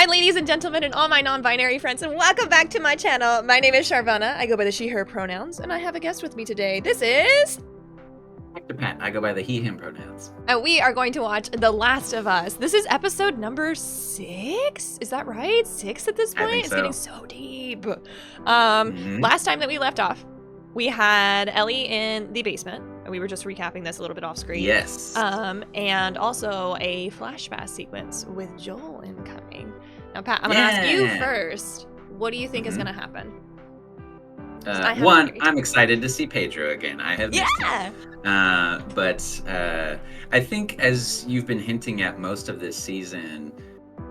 Hi, ladies and gentlemen, and all my non-binary friends, and welcome back to my channel. My name is Charvana. I go by the she/her pronouns, and I have a guest with me today. This is... ACTORPAT. I go by the he/him pronouns. And we are going to watch The Last of Us. This is episode number 6? Is that right? 6 at this point? I think It's so. getting so deep. Last time that we left off, we had Ellie in the basement. We were just recapping this a little bit off screen. Yes. And also a flashback sequence with Joel incoming. Now, Pat, I'm going to ask you first. What do you think is going to happen? One, I'm excited to see Pedro again. I have missed him. But I think as you've been hinting at most of this season,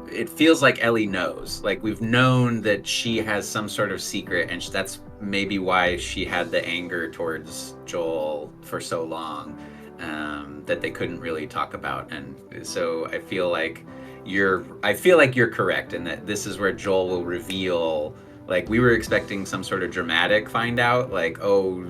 it feels like Ellie knows. Like, we've known that she has some sort of secret, and that's maybe why she had the anger towards Joel for so long, that they couldn't really talk about. And so I feel like you're correct in that this is where Joel will reveal. Like, we were expecting some sort of dramatic find out, like, oh,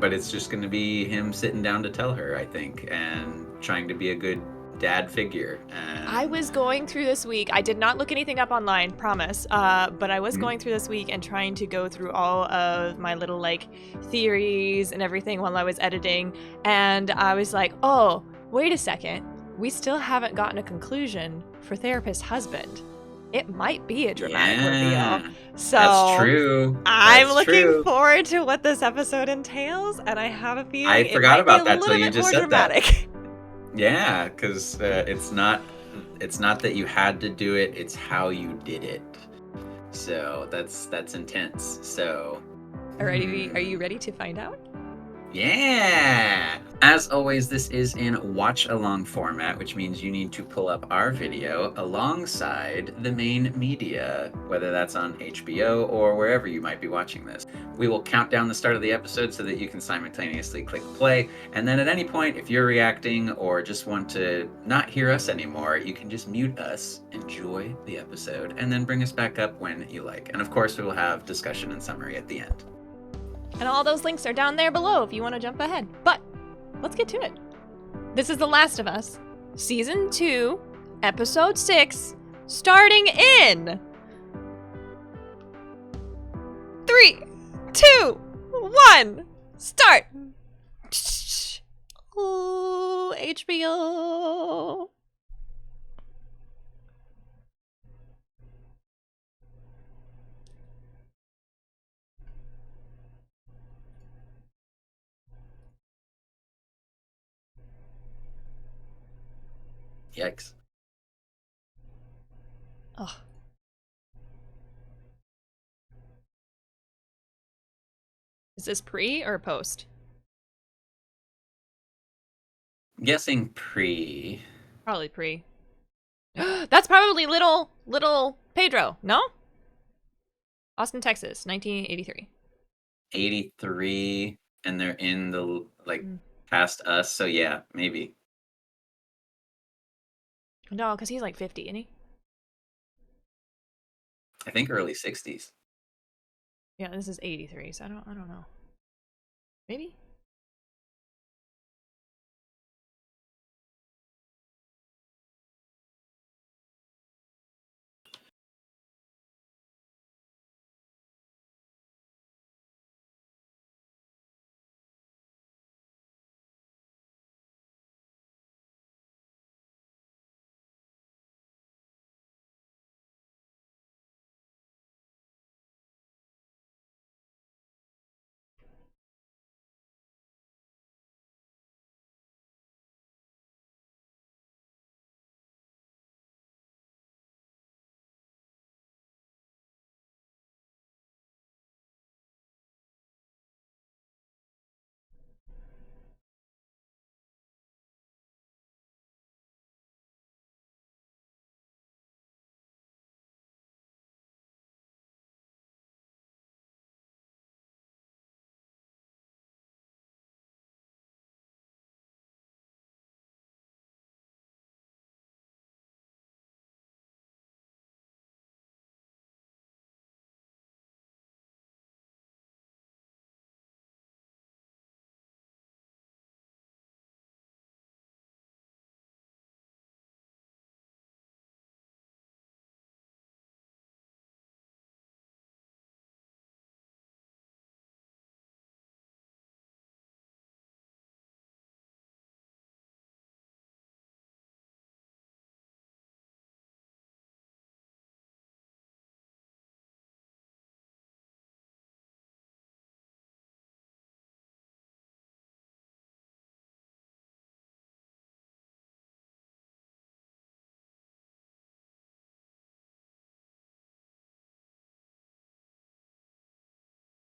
but it's just going to be him sitting down to tell her, I think, and trying to be a good dad figure. I was going through this week. I did not look anything up online, promise. But I was going through this week and trying to go through all of my little, like, theories and everything while I was editing. And I was like, oh, wait a second. We still haven't gotten a conclusion for Therapist Husband. It might be a dramatic reveal. So that's true. I'm looking forward to what this episode entails, and I have a feeling I forgot about that till you just said dramatic. That. Yeah, because it's not that you had to do it; it's how you did it. So that's intense. So, are you ready to find out? Yeah! As always, this is in watch-along format, which means you need to pull up our video alongside the main media, whether that's on HBO or wherever you might be watching this. We will count down the start of the episode so that you can simultaneously click play, and then at any point, if you're reacting or just want to not hear us anymore, you can just mute us, enjoy the episode, and then bring us back up when you like. And of course, we will have discussion and summary at the end. And all those links are down there below if you want to jump ahead. But let's get to it. This is The Last of Us, Season 2, Episode 6, starting in 3, 2, 1, start! Ooh, HBO. Yikes. Ugh. Is this pre or post? I'm guessing pre. Probably pre. That's probably little Pedro, no? Austin, Texas, 1983. 83, and they're in the, past us, so yeah, maybe. No, because he's like 50, isn't he? I think early 60s. Yeah, this is 83, so I don't know. Maybe?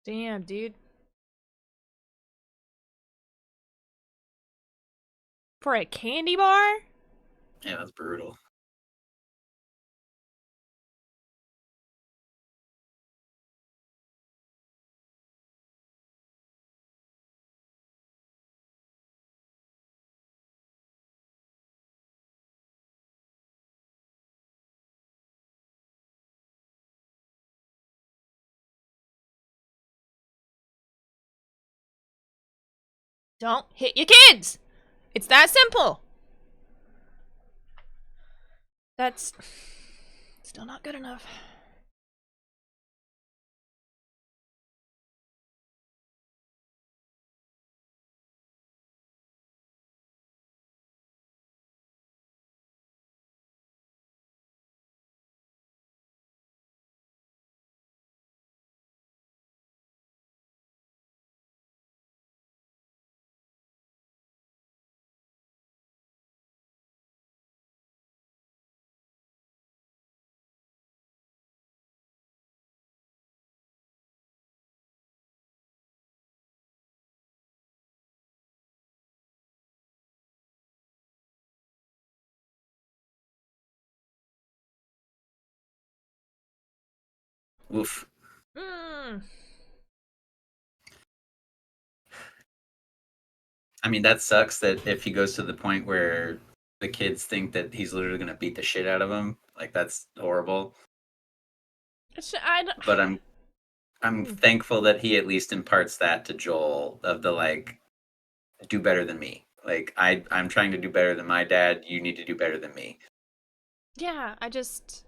Damn, dude. For a candy bar? Yeah, that's brutal. Don't hit your kids! It's that simple! That's still not good enough. Oof. Mm. I mean, that sucks that if he goes to the point where the kids think that he's literally going to beat the shit out of them, like that's horrible. But I'm Mm. thankful that he at least imparts that to Joel of the like do better than me. Like I'm trying to do better than my dad, you need to do better than me. Yeah, it's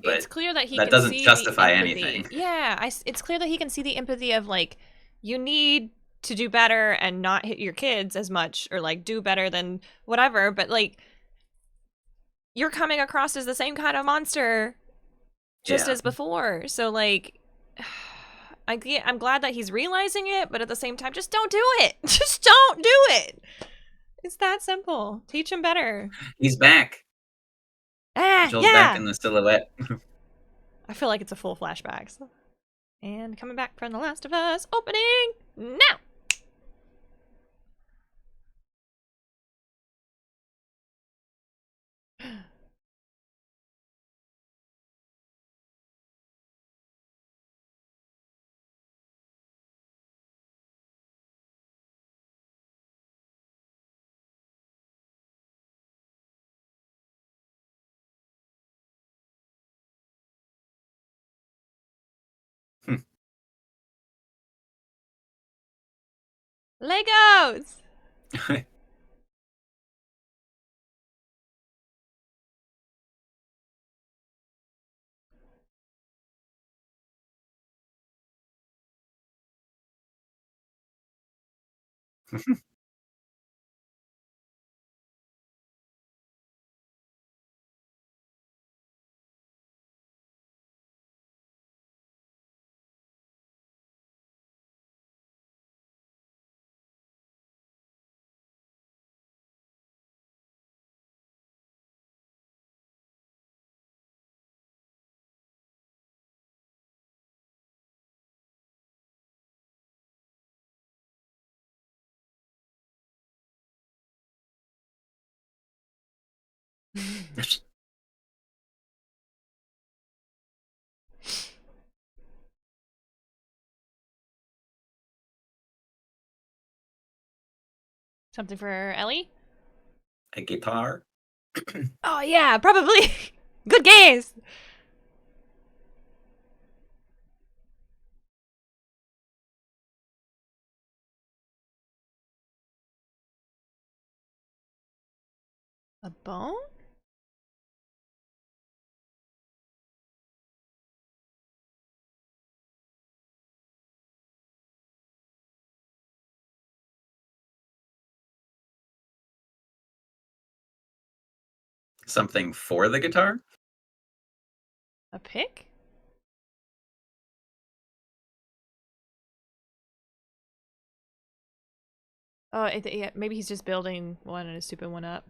But clear that he that can doesn't see the justify empathy. anything. Yeah, it's clear that he can see the empathy of like, you need to do better and not hit your kids as much, or like do better than whatever. But like, you're coming across as the same kind of monster just Yeah. as before. So like, I'm glad that he's realizing it, but at the same time, just don't do it. Just don't do it. It's that simple. Teach him better. He's back. Ah, Joel's back yeah. in the silhouette. I feel like it's a full flashback. So. And coming back from The Last of Us, opening now. Legos! Something for Ellie? A guitar. Oh, yeah, probably. Good guess. A bone? Something for the guitar? A pick? Oh, yeah, maybe he's just building one and is souping one up.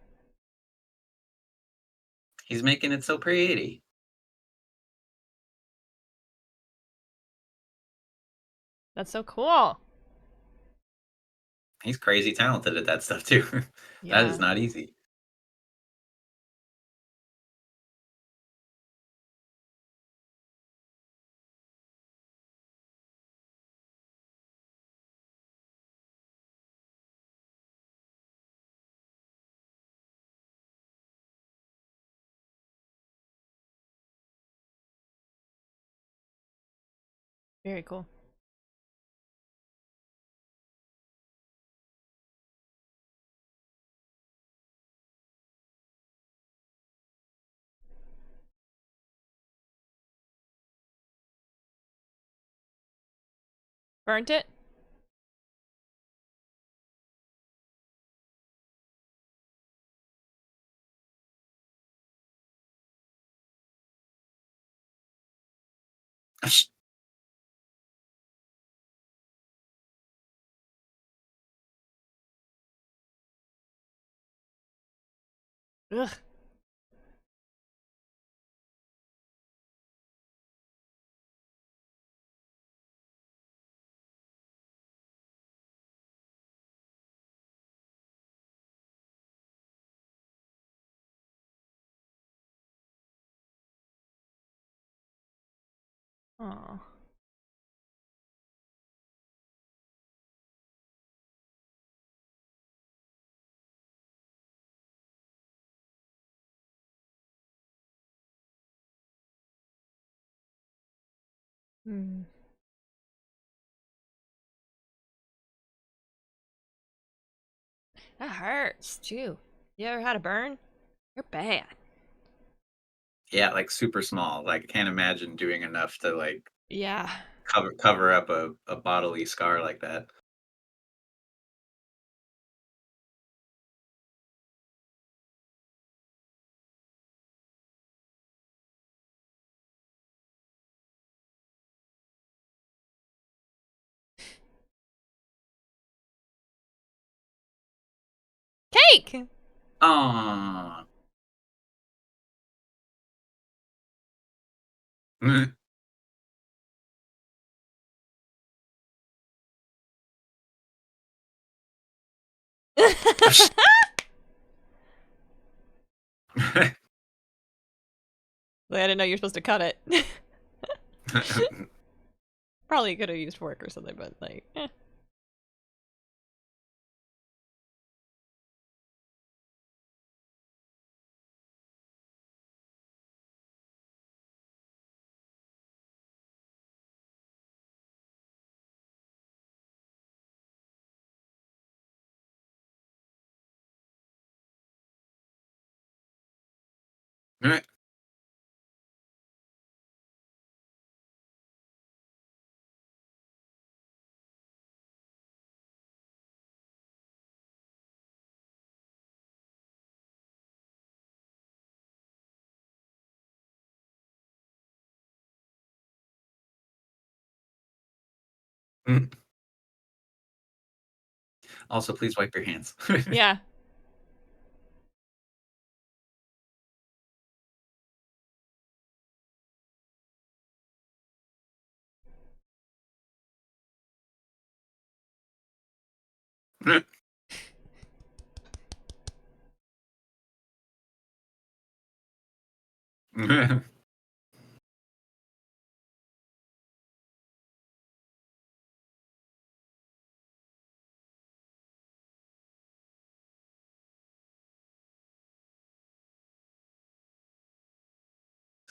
He's making it so pretty. That's so cool. He's crazy talented at that stuff too. That is Yeah. not easy. Very cool. Burnt it? Ugh. Oh. Hmm. That hurts too. You ever had a burn? You're bad. Yeah, like super small. Like can't imagine doing enough to like Yeah. cover up a bodily scar like that. Cake! Aw. Like, I didn't know you were supposed to cut it. Probably could have used fork or something, but like, eh. Also, please wipe your hands. Yeah.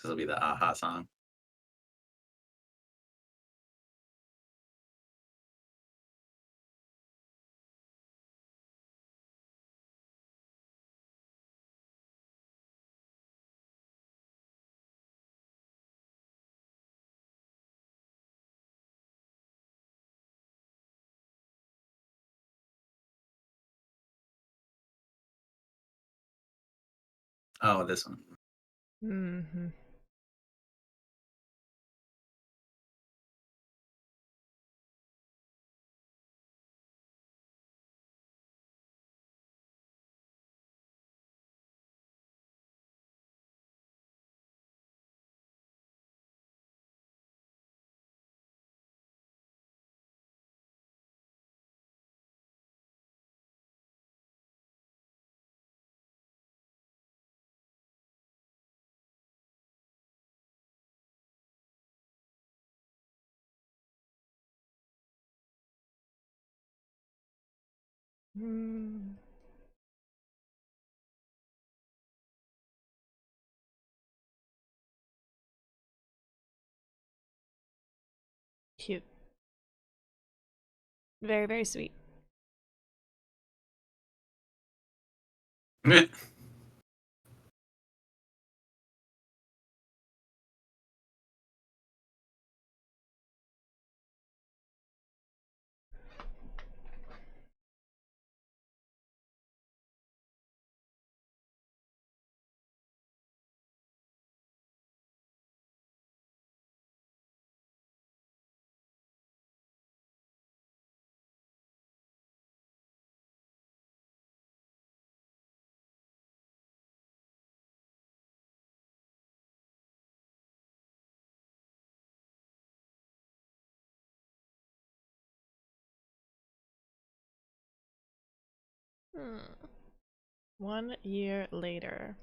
This will be the aha song. Oh, this one. Mm-hmm. Hmm. Cute. Very, very sweet. Hmm. 1 year later.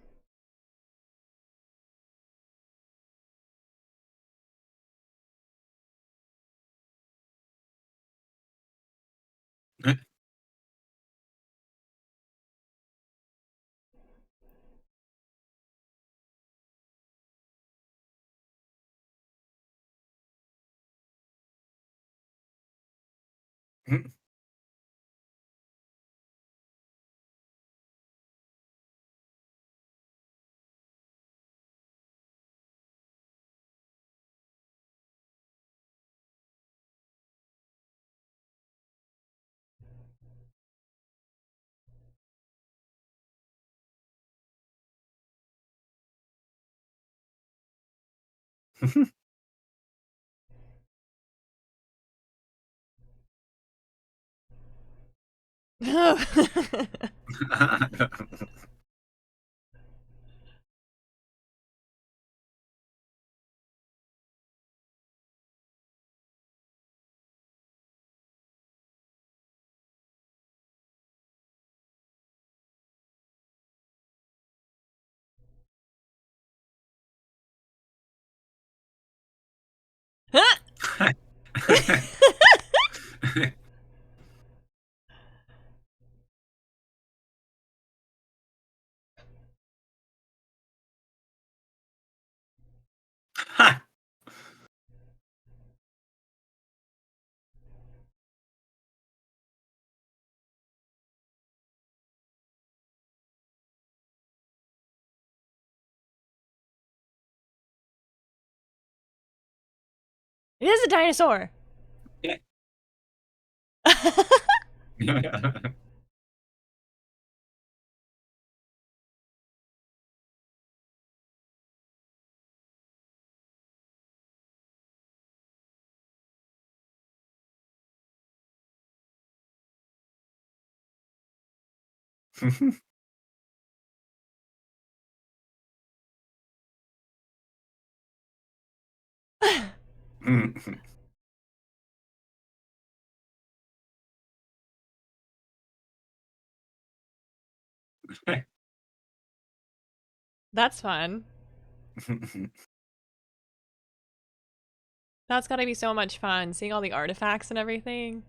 It is a dinosaur. That's fun. That's gotta be so much fun, seeing all the artifacts and everything.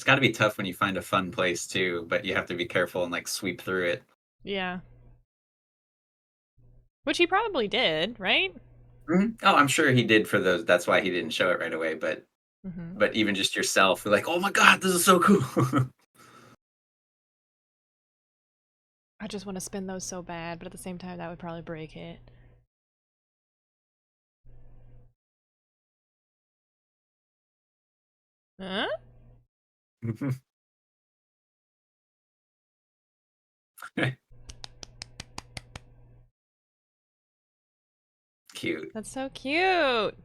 It's got to be tough when you find a fun place too, but you have to be careful and like sweep through it. Yeah. Which he probably did, right? Oh, I'm sure he did for those. That's why he didn't show it right away. But Mm-hmm. but even just yourself, you're like, oh my god, this is so cool. I just want to spin those so bad, but at the same time, that would probably break it. Huh? Cute. That's so cute.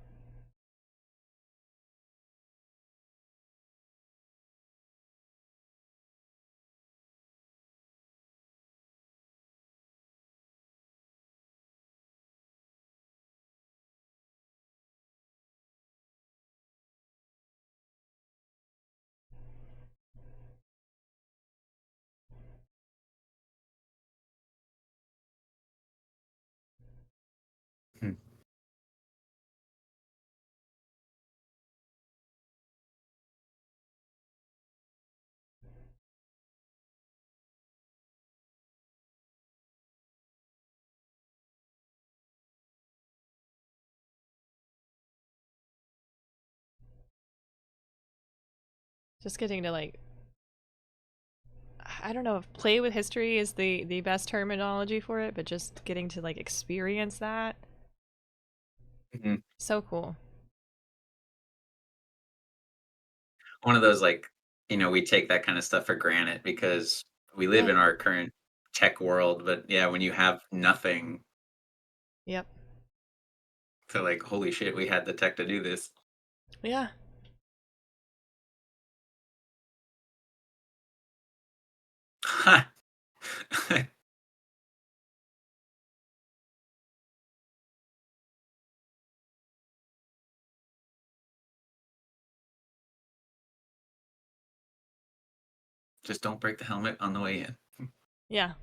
Just getting to like, I don't know if play with history is the best terminology for it, but just getting to like experience that. Mhm. So cool. One of those like, we take that kind of stuff for granted because we live Yeah. in our current tech world, but yeah, when you have nothing Yep. to like, holy shit, we had the tech to do this. Yeah. Just don't break the helmet on the way in. Yeah.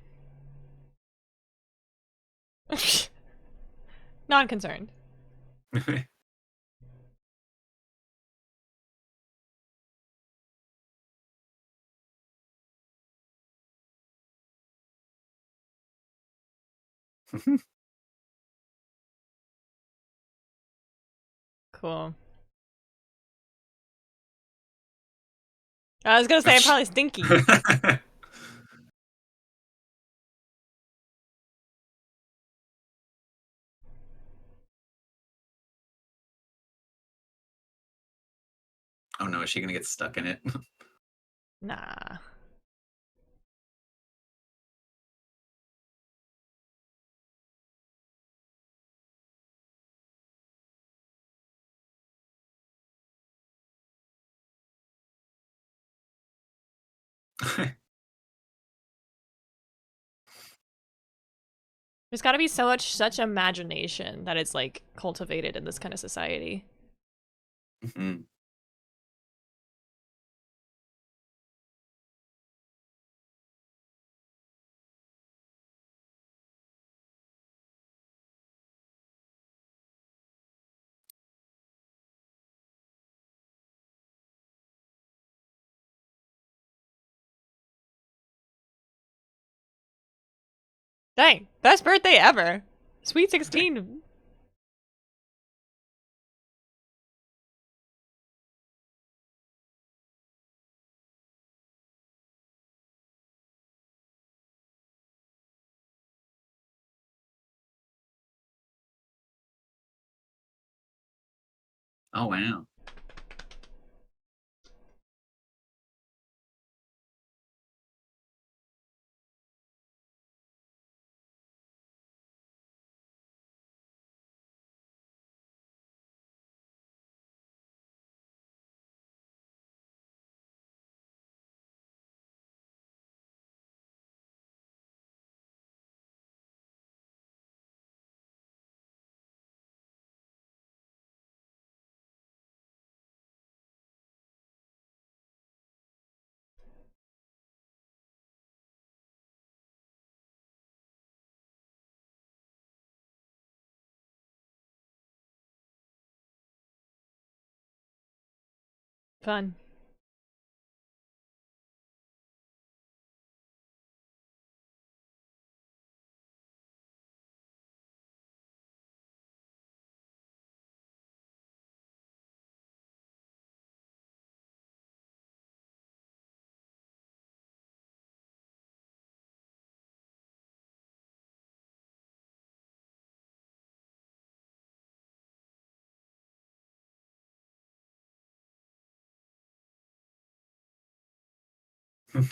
Non-concerned. Cool. I was gonna say I'm probably stinky. Oh no, is she gonna get stuck in it? Nah. There's got to be such imagination that is like cultivated in this kind of society. Mhm. Dang, best birthday ever. Sweet 16. Oh wow. Fun.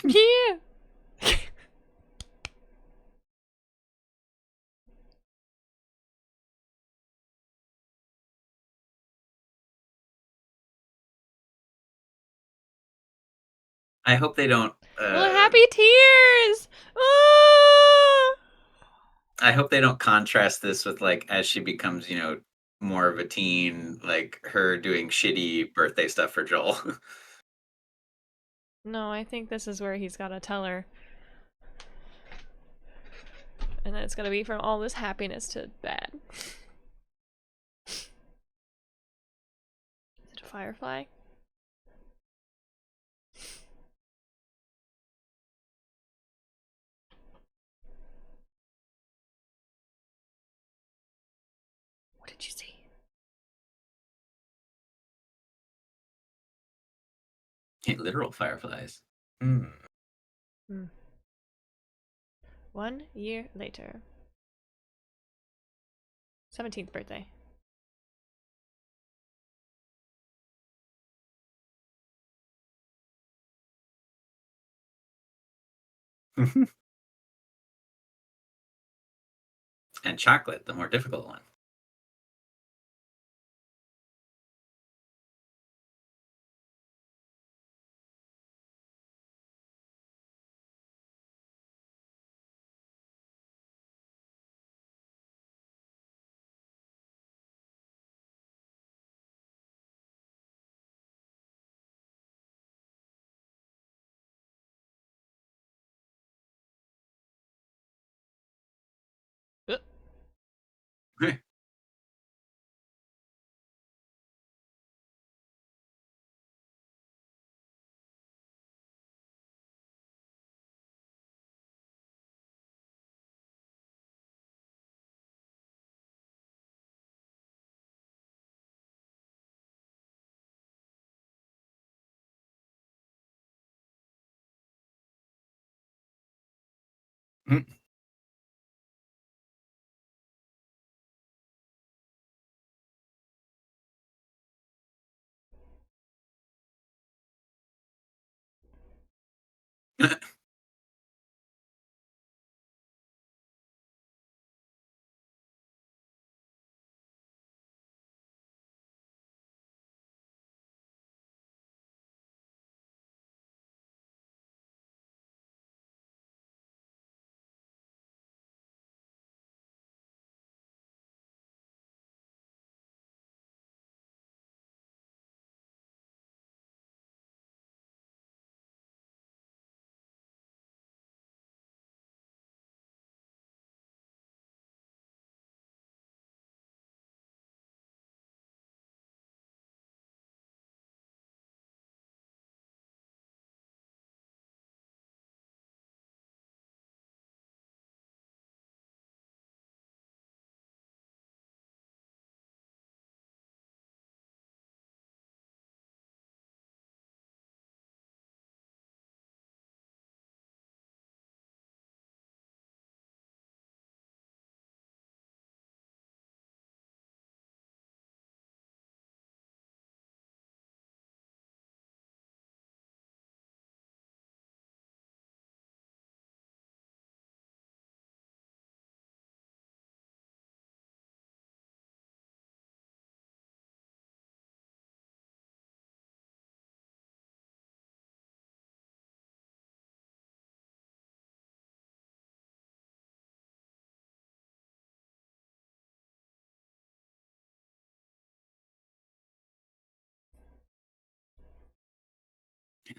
Yeah. I hope they don't. Well, happy tears. Oh! I hope they don't contrast this with like as she becomes, more of a teen, like her doing shitty birthday stuff for Joel. No, I think this is where he's got to tell her. And then it's going to be from all this happiness to bad. Is it a firefly? What did you see? Literal fireflies. Hmm. 1 year later. 17th birthday. And chocolate, the more difficult one.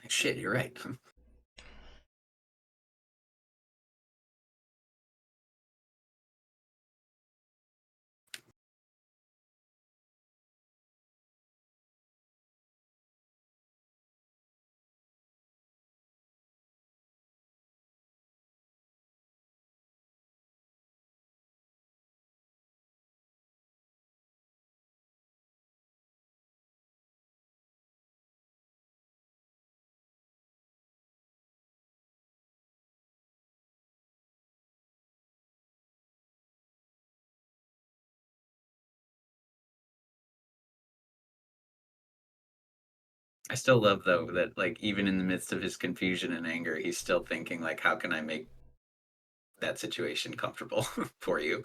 Shit, you're right. I still love though that like even in the midst of his confusion and anger, he's still thinking like, how can I make that situation comfortable for you?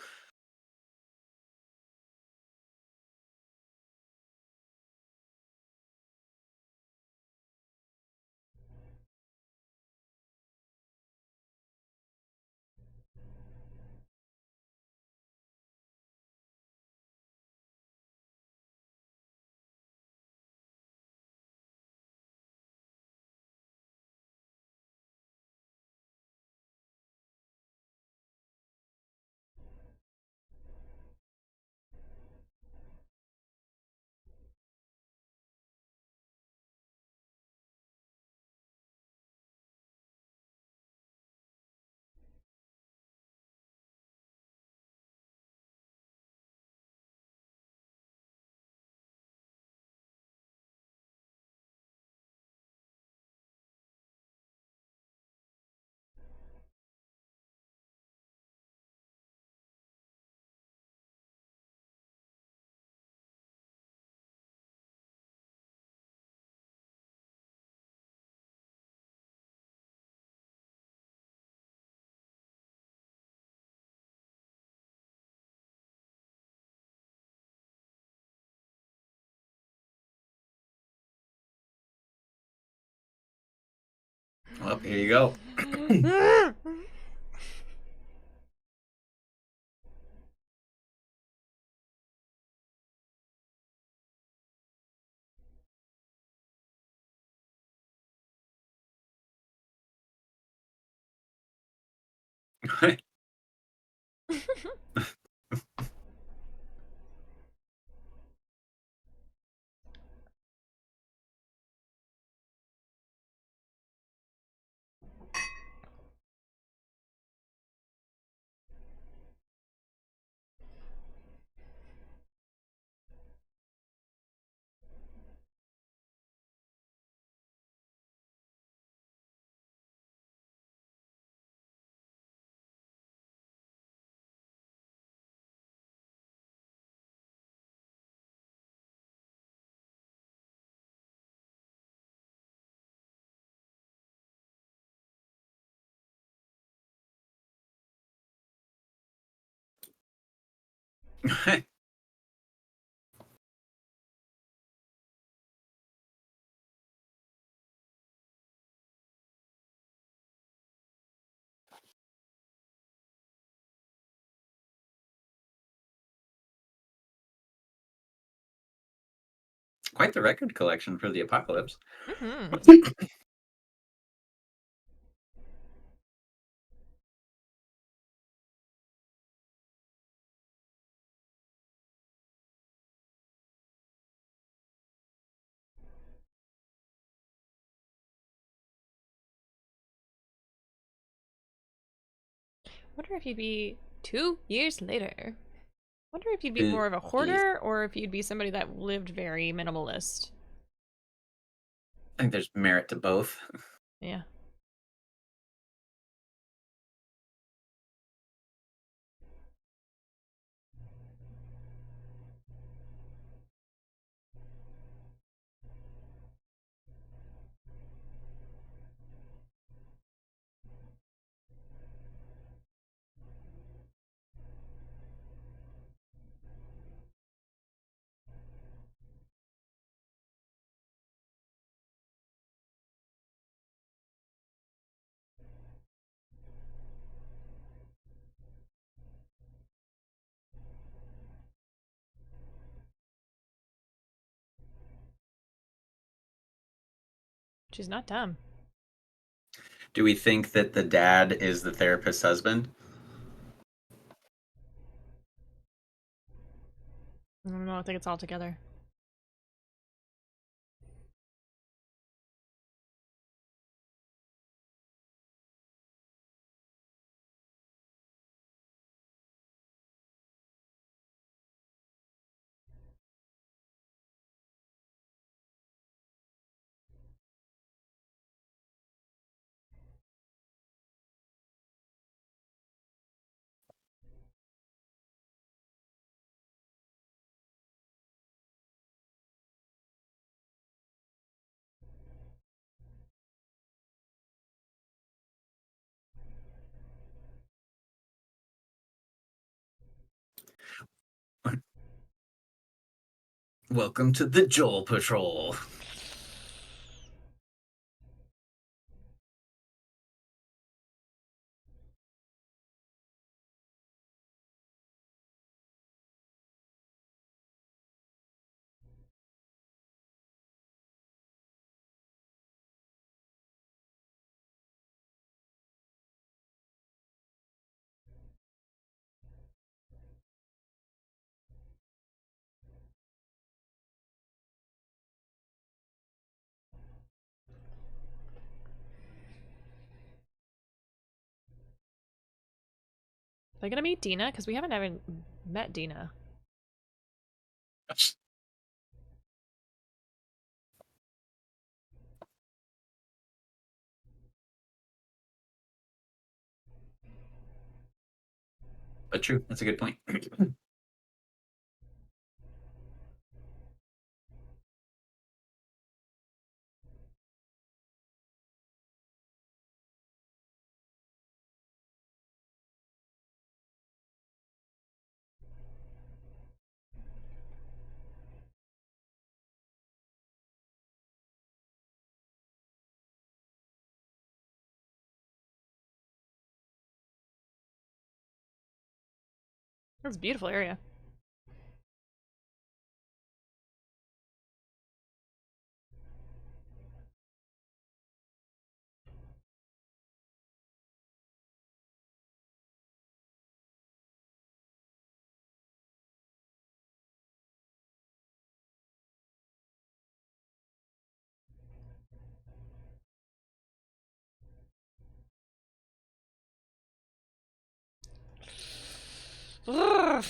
Well, here you go. Quite the record collection for the apocalypse. Mm-hmm. Wonder if you'd be 2 years later. Wonder if you'd be more of a Geez. hoarder or if you'd be somebody that lived very minimalist. I think there's merit to both. Yeah. She's not dumb. Do we think that the dad is the therapist's husband? I don't know. I think it's all together. Welcome to the Joel Patrol. Are they gonna meet Dina? Because we haven't even met Dina. But true, that's a good point. That's a beautiful area. Ugh.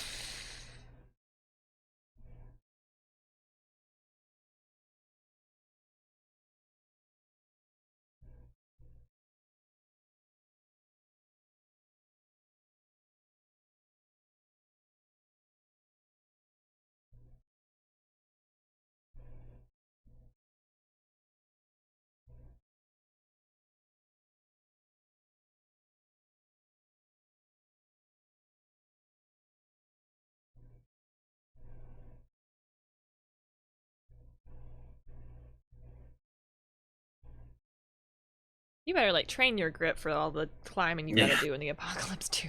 You better like train your grip for all the climbing you gotta Yeah. do in the apocalypse too.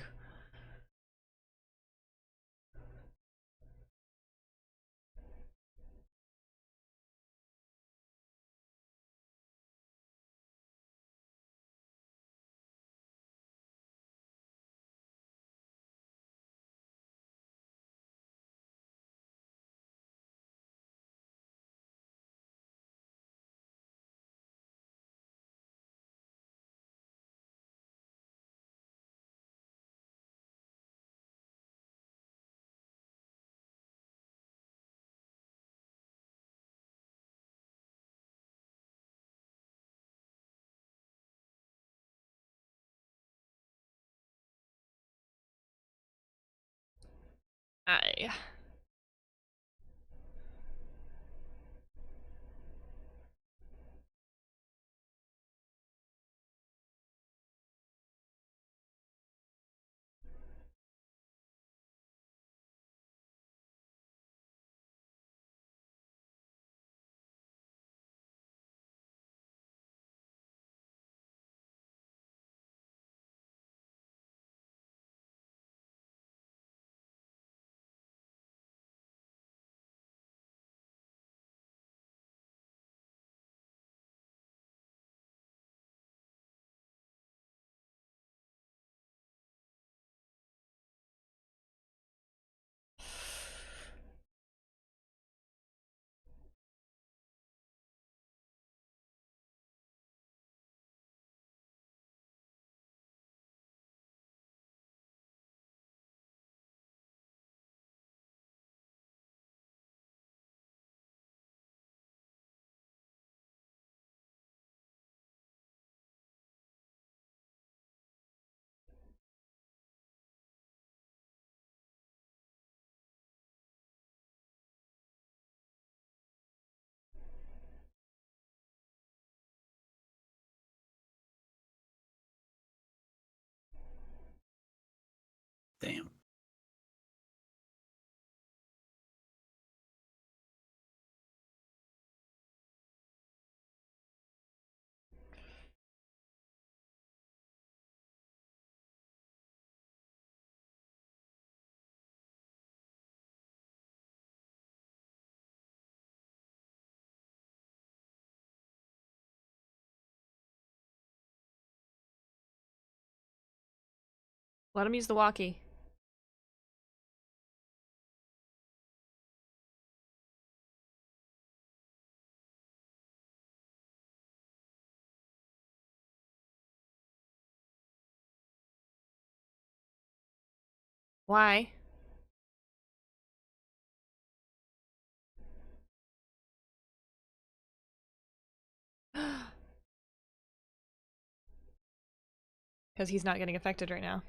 I. Damn. Let him use the walkie. Why? Because he's not getting affected right now.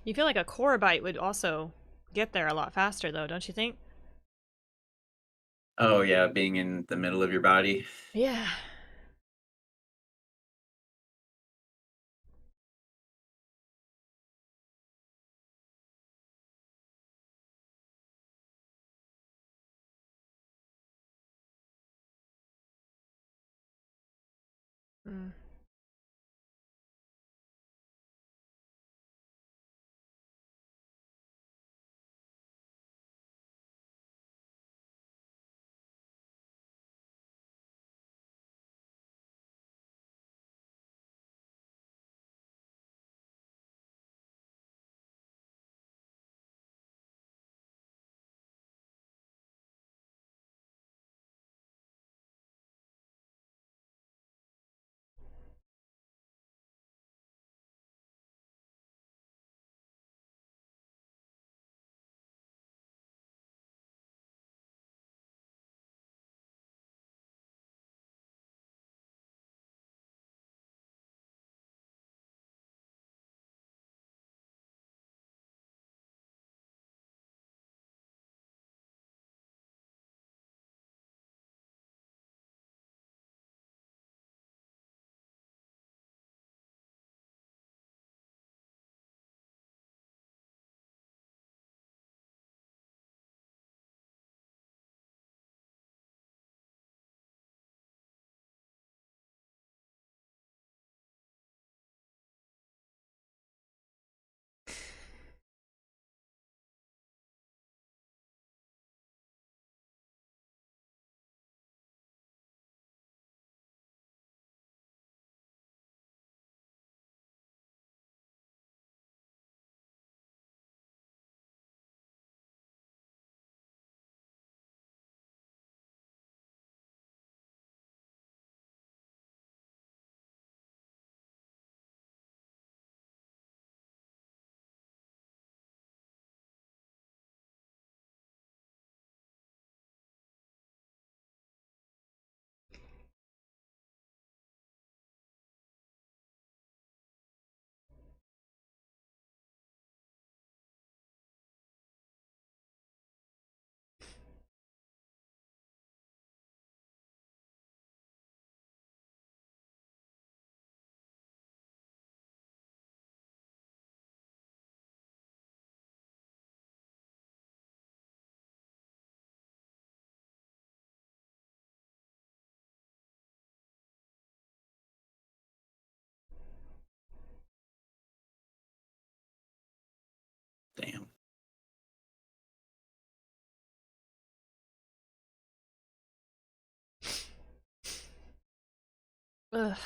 You feel like a core bite would also get there a lot faster, though, don't you think? Oh yeah, being in the middle of your body. Yeah. Mm. Damn. Ugh.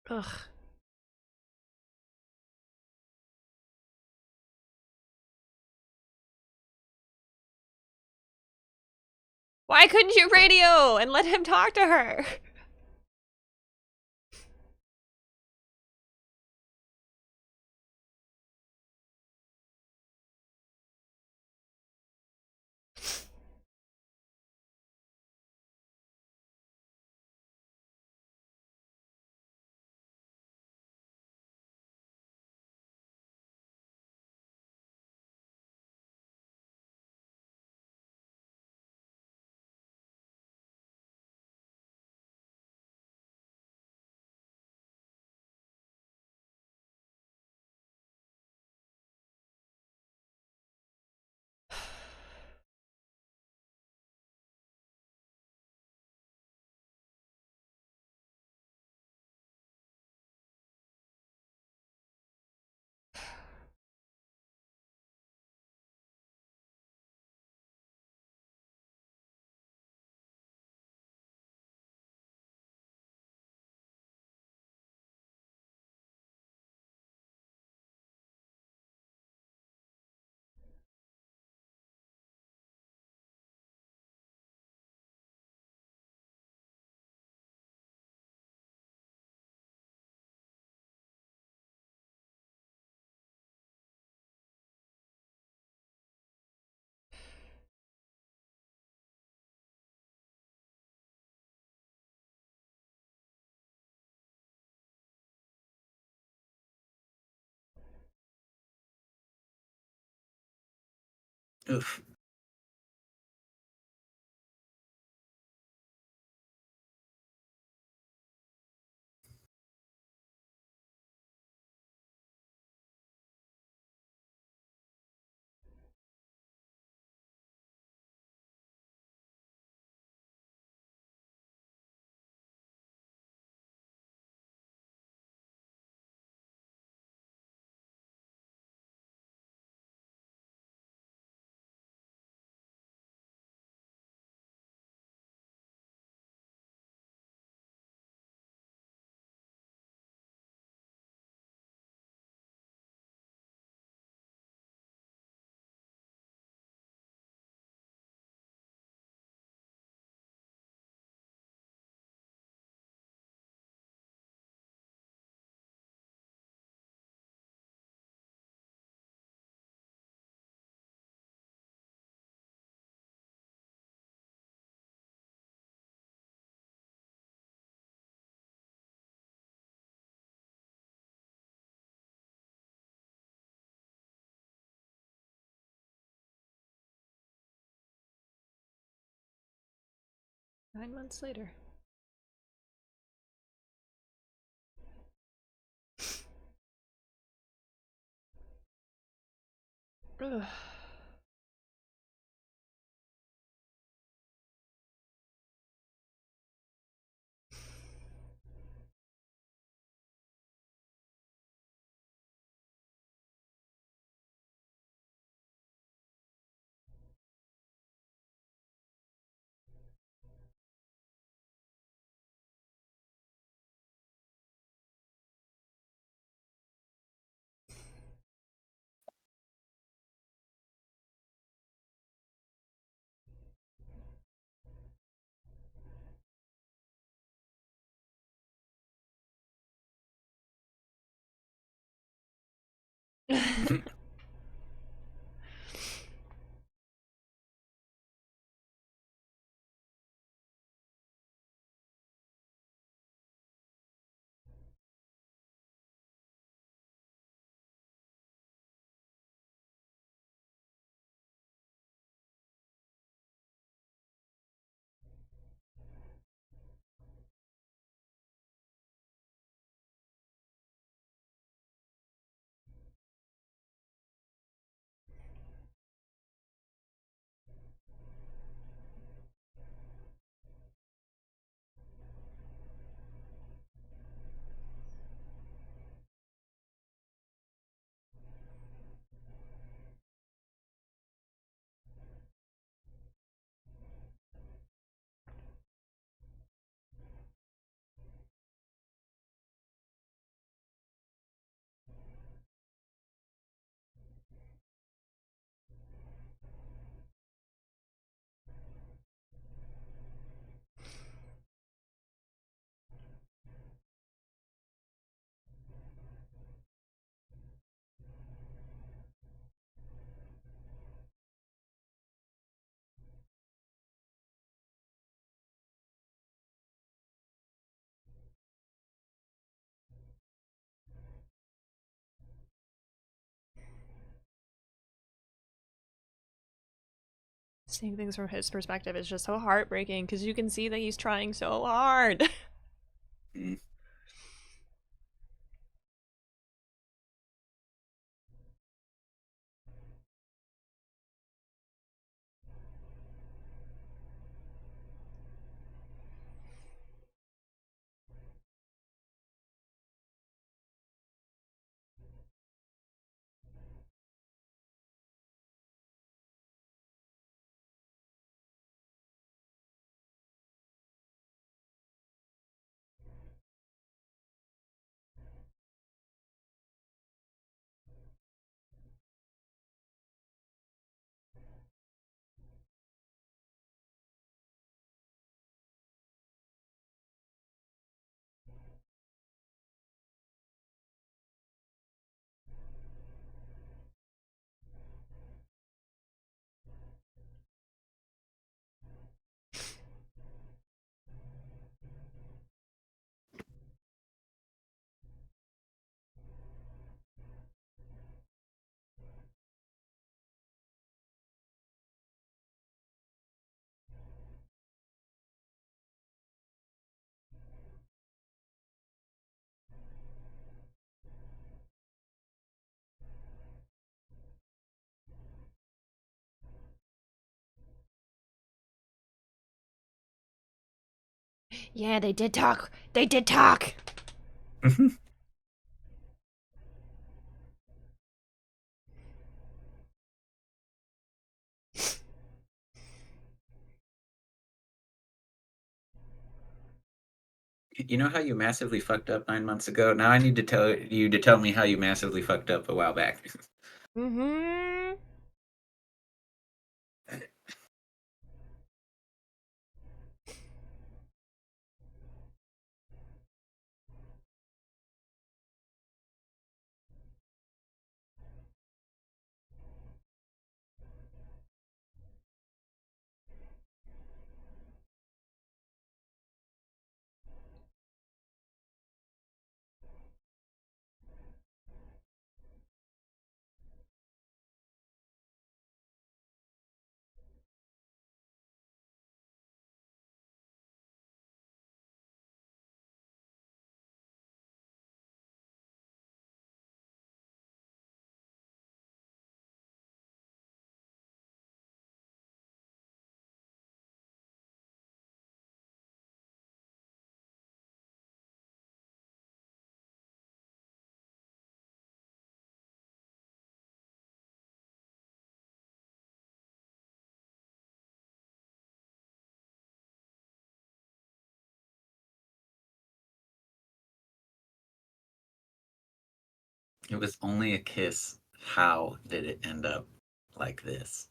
Ugh. Why couldn't you radio and let him talk to her? Oof. 9 months later. Ugh. Seeing things from his perspective is just so heartbreaking because you can see that he's trying so hard. Mm. Yeah, they did talk. They did talk. You know how you massively fucked up 9 months ago? Now I need to tell you to tell me how you massively fucked up a while back. Mm-hmm. It was only a kiss. How did it end up like this?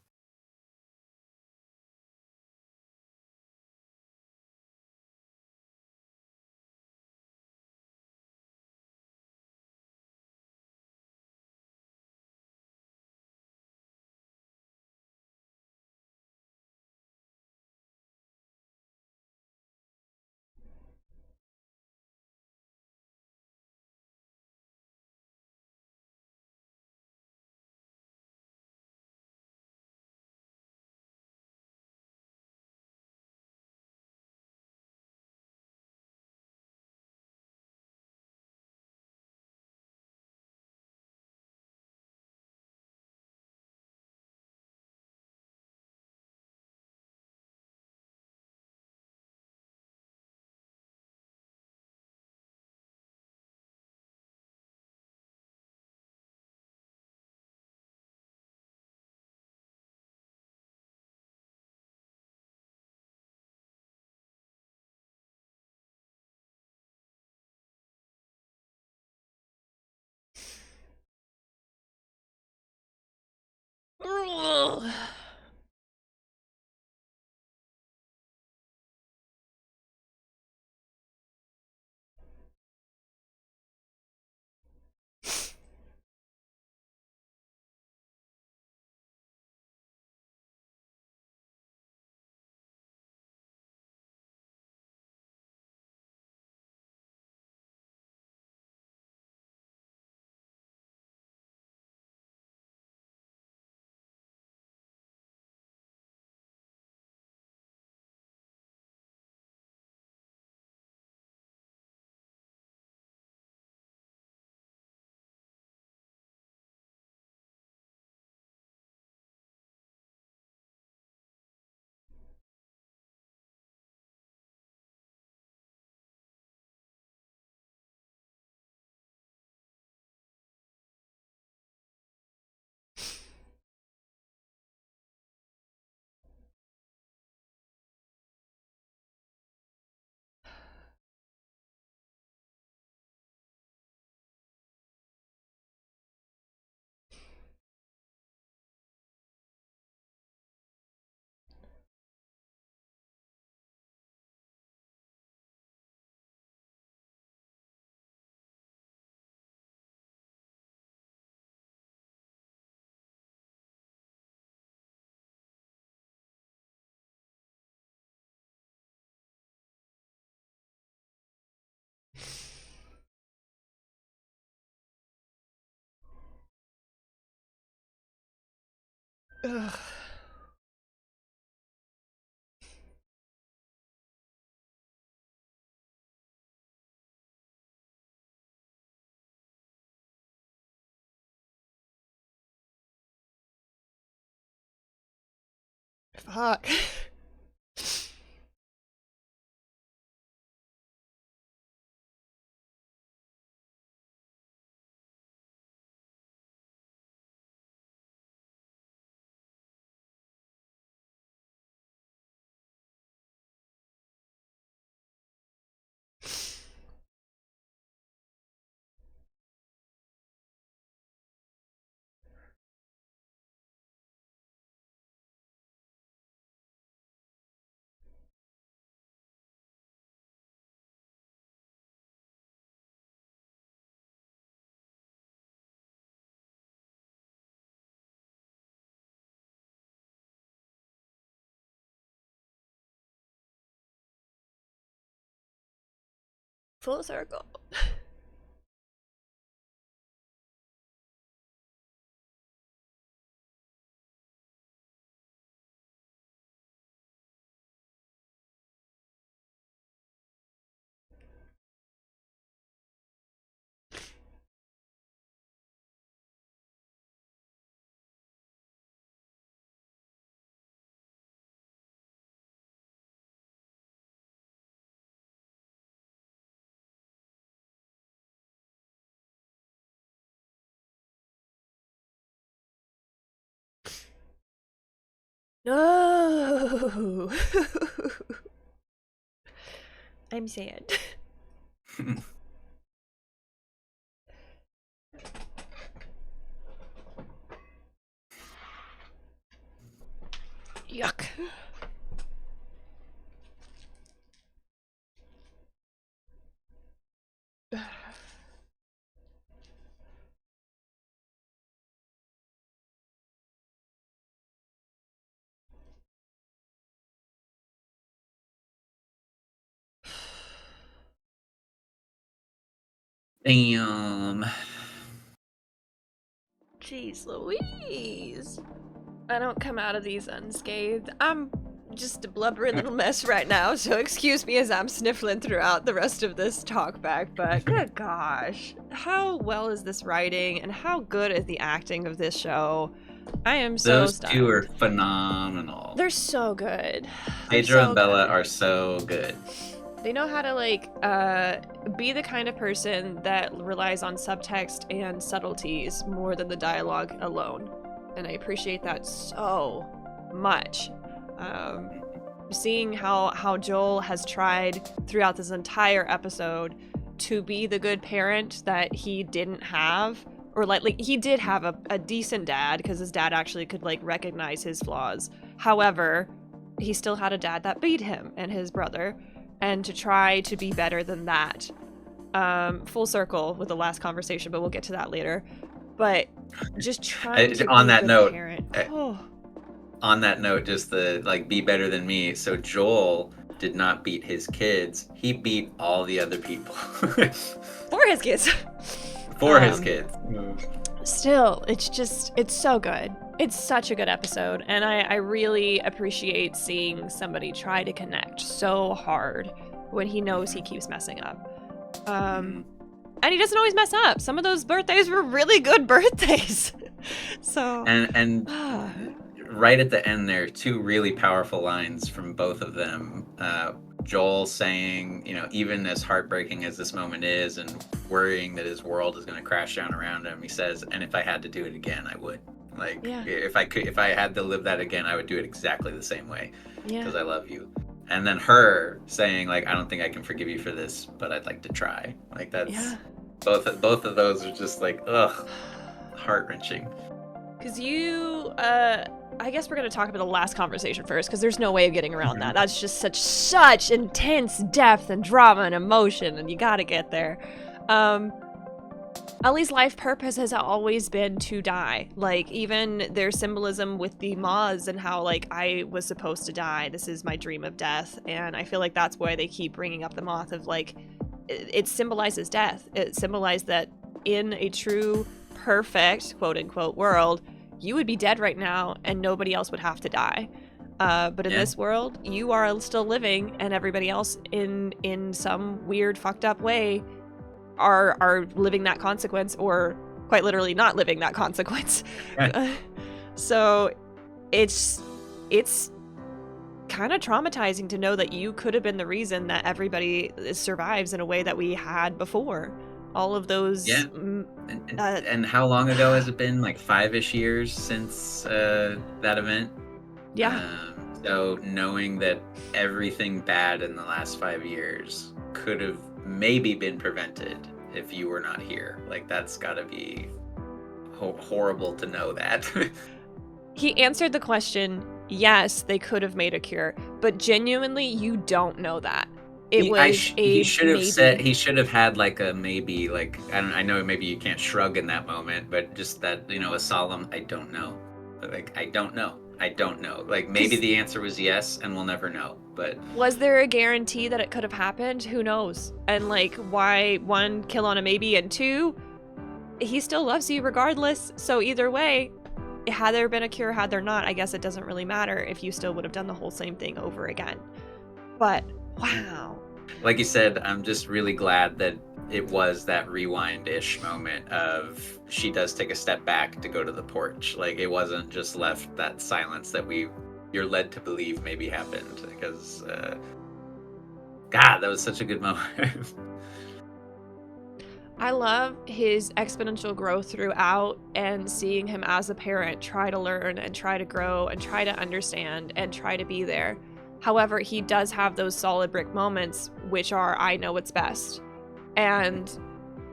Ugh. Fuck. Full circle. No. I'm sad. Yuck. Damn. Jeez Louise. I don't come out of these unscathed. I'm just a blubbery little mess right now, so excuse me as I'm sniffling throughout the rest of this talkback, but good gosh. How well is this writing and how good is the acting of this show? I am so Those stunned. two are phenomenal. They're so good. Pedro and Bella are so good. They know how to be the kind of person that relies on subtext and subtleties more than the dialogue alone. And I appreciate that so much. Seeing how Joel has tried throughout this entire episode to be the good parent that he didn't have, or like he did have a decent dad because his dad actually could recognize his flaws. However, he still had a dad that beat him and his brother, and to try to be better than that. Full circle with the last conversation, but we'll get to that later. But just trying to on be that a good note, parent. On that note, just the be better than me. So Joel did not beat his kids. He beat all the other people. For his kids. For his kids. Still, it's so good. It's such a good episode, and I really appreciate seeing somebody try to connect so hard when he knows he keeps messing up. And he doesn't always mess up. Some of those birthdays were really good birthdays. So and right at the end there, two really powerful lines from both of them. Joel saying, even as heartbreaking as this moment is and worrying that his world is going to crash down around him, he says, and if I had to do it again, I would. If I had to live that again, I would do it exactly the same way because I love you. And then her saying, I don't think I can forgive you for this, but I'd like to try. That's both of those are just heart-wrenching. Because I guess we're going to talk about the last conversation first, because there's no way of getting around that. That's just such intense depth and drama and emotion, and you got to get there. Ellie's life purpose has always been to die. Even their symbolism with the moths and how, I was supposed to die. This is my dream of death. And I feel like that's why they keep bringing up the moth of, it symbolizes death. It symbolized that in a true, perfect, quote-unquote, world, you would be dead right now and nobody else would have to die. But in this world, you are still living, and everybody else in some weird, fucked up way are living that consequence, or quite literally not living that consequence. Right. So it's kind of traumatizing to know that you could have been the reason that everybody survives in a way that we had before. All of those. Yeah. And how long ago has it been? 5-ish years since that event? Yeah. So knowing that everything bad in the last 5 years could have maybe been prevented if you were not here. That's gotta be horrible to know that. He answered the question, yes, they could have made a cure, but genuinely, you don't know that. He should have had a maybe, I know maybe you can't shrug in that moment, but just that, a solemn, I don't know. I don't know. I don't know. Like, maybe the answer was yes, and we'll never know. But was there a guarantee that it could have happened? Who knows? And like, why, one, kill on a maybe, and two, he still loves you regardless. So either way, had there been a cure, had there not, I guess it doesn't really matter if you still would have done the whole same thing over again. But wow. Like you said, I'm just really glad that it was that rewind-ish moment of she does take a step back to go to the porch. Like, it wasn't just left that silence that you're led to believe maybe happened, because God, that was such a good moment. I love his exponential growth throughout, and seeing him as a parent try to learn and try to grow and try to understand and try to be there. However, he does have those solid brick moments, which are, I know what's best. And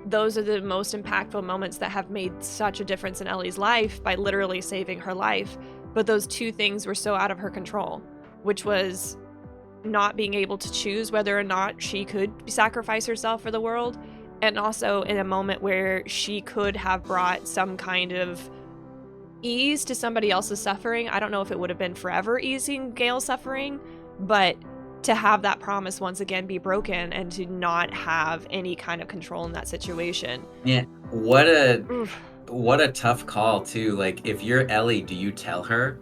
those are the most impactful moments that have made such a difference in Ellie's life by literally saving her life. But those two things were so out of her control, which was not being able to choose whether or not she could sacrifice herself for the world, and also in a moment where she could have brought some kind of ease to somebody else's suffering. I don't know if it would have been forever easing Gale's suffering, but to have that promise once again be broken and to not have any kind of control in that situation. Yeah, what a tough call too. Like, if you're Ellie, do you tell her?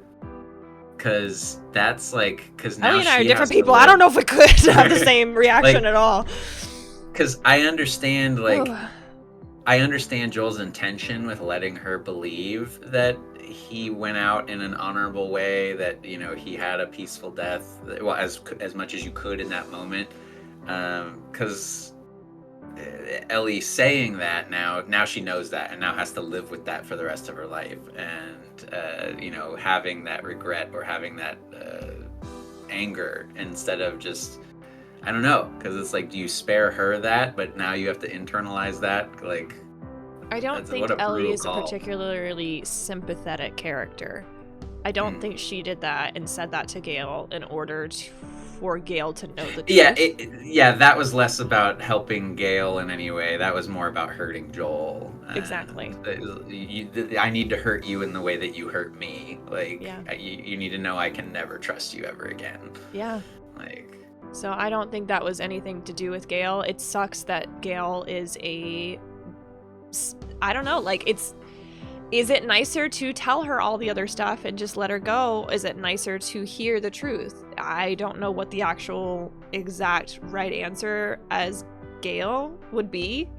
Because that's like, because now Ellie and I are she different has to people. I live. don't know if we could have the same reaction at all. Because I understand, like, I understand Joel's intention with letting her believe that he went out in an honorable way, that, you know, he had a peaceful death, well, as much as you could in that moment. Because Ellie saying that now she knows that, and now has to live with that for the rest of her life. And, you know, having that regret or having that anger instead of just, I don't know, because it's like, do you spare her that, but now you have to internalize that? Like, I don't think Ellie is a particularly sympathetic character. I don't think she did that and said that to Gale in order for Gale to know the truth. Yeah, that was less about helping Gale in any way. That was more about hurting Joel. Exactly. I need to hurt you in the way that you hurt me. Like, you need to know I can never trust you ever again. Yeah. Like. So I don't think that was anything to do with Gale. It sucks that Gale is I don't know, like, is it nicer to tell her all the other stuff and just let her go? Is it nicer to hear the truth? I don't know what the actual exact right answer as Gale would be.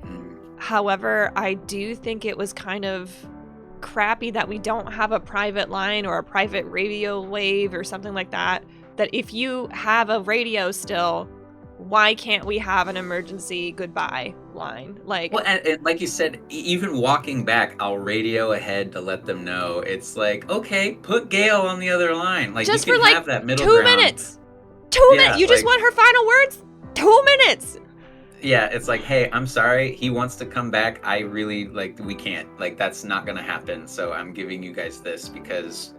However, I do think it was kind of crappy that we don't have a private line or a private radio wave or something like that. That if you have a radio still, why can't we have an emergency goodbye line? Like, well, and like you said, even walking back, I'll radio ahead to let them know. It's like, okay, put Gale on the other line. Like, just you can for like have that middle 2 ground. minutes. 2 minutes. You just want her final words? 2 minutes. Yeah, it's like, hey, I'm sorry. He wants to come back. I really, like, we can't. Like, that's not going to happen. So I'm giving you guys this because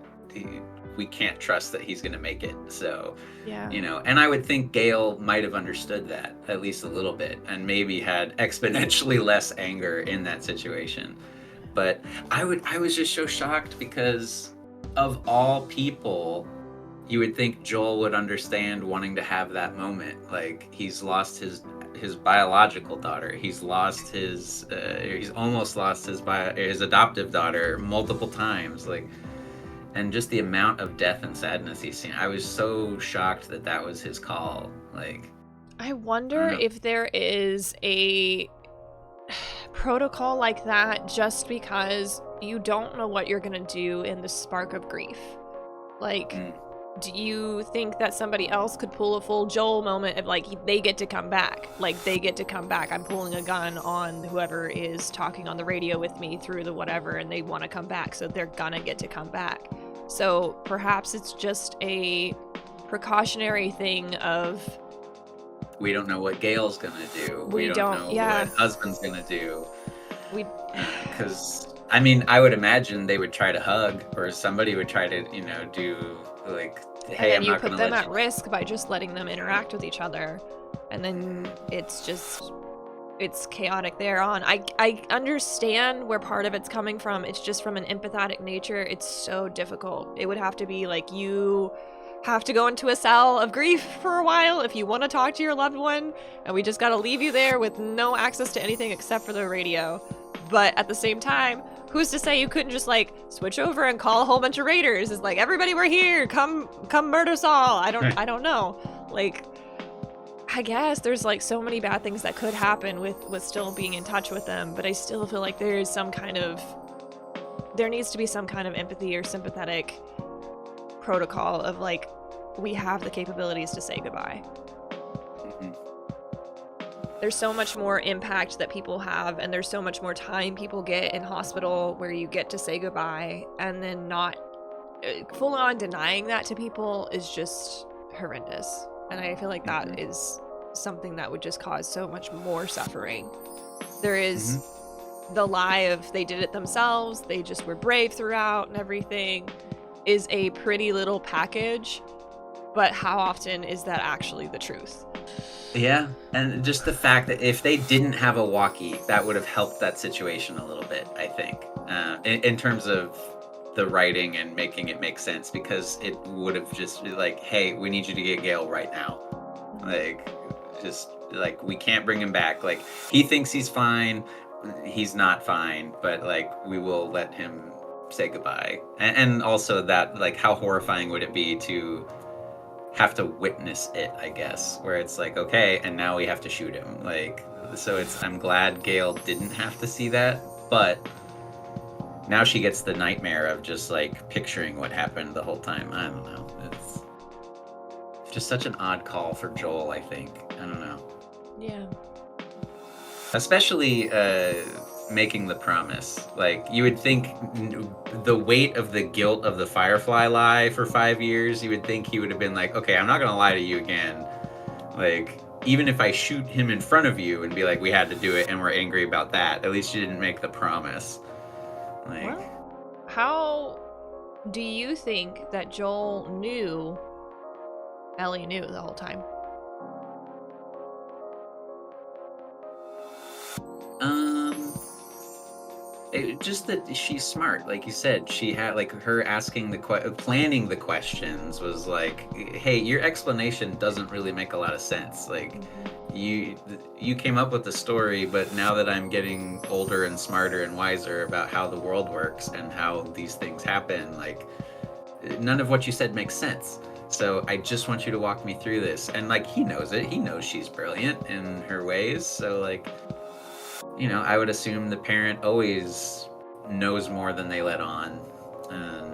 we can't trust that he's going to make it. So, yeah, you know, and I would think Gale might have understood that at least a little bit and maybe had exponentially less anger in that situation. But I was just so shocked because of all people, you would think Joel would understand wanting to have that moment. Like, he's lost his biological daughter. He's lost he's almost lost his adoptive daughter multiple times. Like, and just the amount of death and sadness he's seen. I was so shocked that was his call. Like, I wonder if there is a protocol like that just because you don't know what you're going to do in the spark of grief. Like, do you think that somebody else could pull a full Joel moment of like, they get to come back? Like, they get to come back. I'm pulling a gun on whoever is talking on the radio with me through the whatever, and they want to come back, so they're gonna get to come back. So perhaps it's just a precautionary thing of, we don't know what Gale's gonna do. We don't know what husband's gonna do. Because, I mean, I would imagine they would try to hug, or somebody would try to, you know, do like, hey, I'm not gonna let you. And then you put them at risk by just letting them interact with each other, and then it's just it's chaotic there on. I understand where part of it's coming from. It's just from an empathetic nature. It's so difficult. It would have to be like you have to go into a cell of grief for a while if you want to talk to your loved one, and we just got to leave you there with no access to anything except for the radio. But at the same time, who's to say you couldn't just like switch over and call a whole bunch of raiders? It's like, everybody, we're here. Come murder us all. I don't know. Like, I guess there's like so many bad things that could happen with still being in touch with them, but I still feel like there needs to be some kind of empathy or sympathetic protocol of like, we have the capabilities to say goodbye. Mm-hmm. There's so much more impact that people have, and there's so much more time people get in hospital where you get to say goodbye, and then not full on denying that to people is just horrendous. And I feel like that is something that would just cause so much more suffering. There is the lie of they did it themselves, they just were brave throughout and everything, is a pretty little package, but how often is that actually the truth? Yeah, and just the fact that if they didn't have a walkie, that would have helped that situation a little bit, I think, in terms of the writing and making it make sense, because it would have just like, hey, we need you to get Gale right now. Like, just like, we can't bring him back. Like, he thinks he's fine. He's not fine, but like, we will let him say goodbye. And also that, like, how horrifying would it be to have to witness it, I guess, where it's like, okay, and now we have to shoot him. Like, so I'm glad Gale didn't have to see that, but now she gets the nightmare of just like picturing what happened the whole time. I don't know. It's just such an odd call for Joel, I think. I don't know. Yeah. Especially making the promise. Like, you would think the weight of the guilt of the Firefly lie for 5 years, you would think he would have been like, okay, I'm not going to lie to you again. Like, even if I shoot him in front of you and be like, we had to do it and we're angry about that, at least you didn't make the promise. Like, well, how do you think that Joel knew Ellie knew the whole time? Just that she's smart, like you said. She had, like, her asking planning the questions was like, hey, your explanation doesn't really make a lot of sense. Like, you came up with the story, but now that I'm getting older and smarter and wiser about how the world works and how these things happen, like, none of what you said makes sense. So I just want you to walk me through this. And like, he knows it. He knows she's brilliant in her ways. So like, you know, I would assume the parent always knows more than they let on. And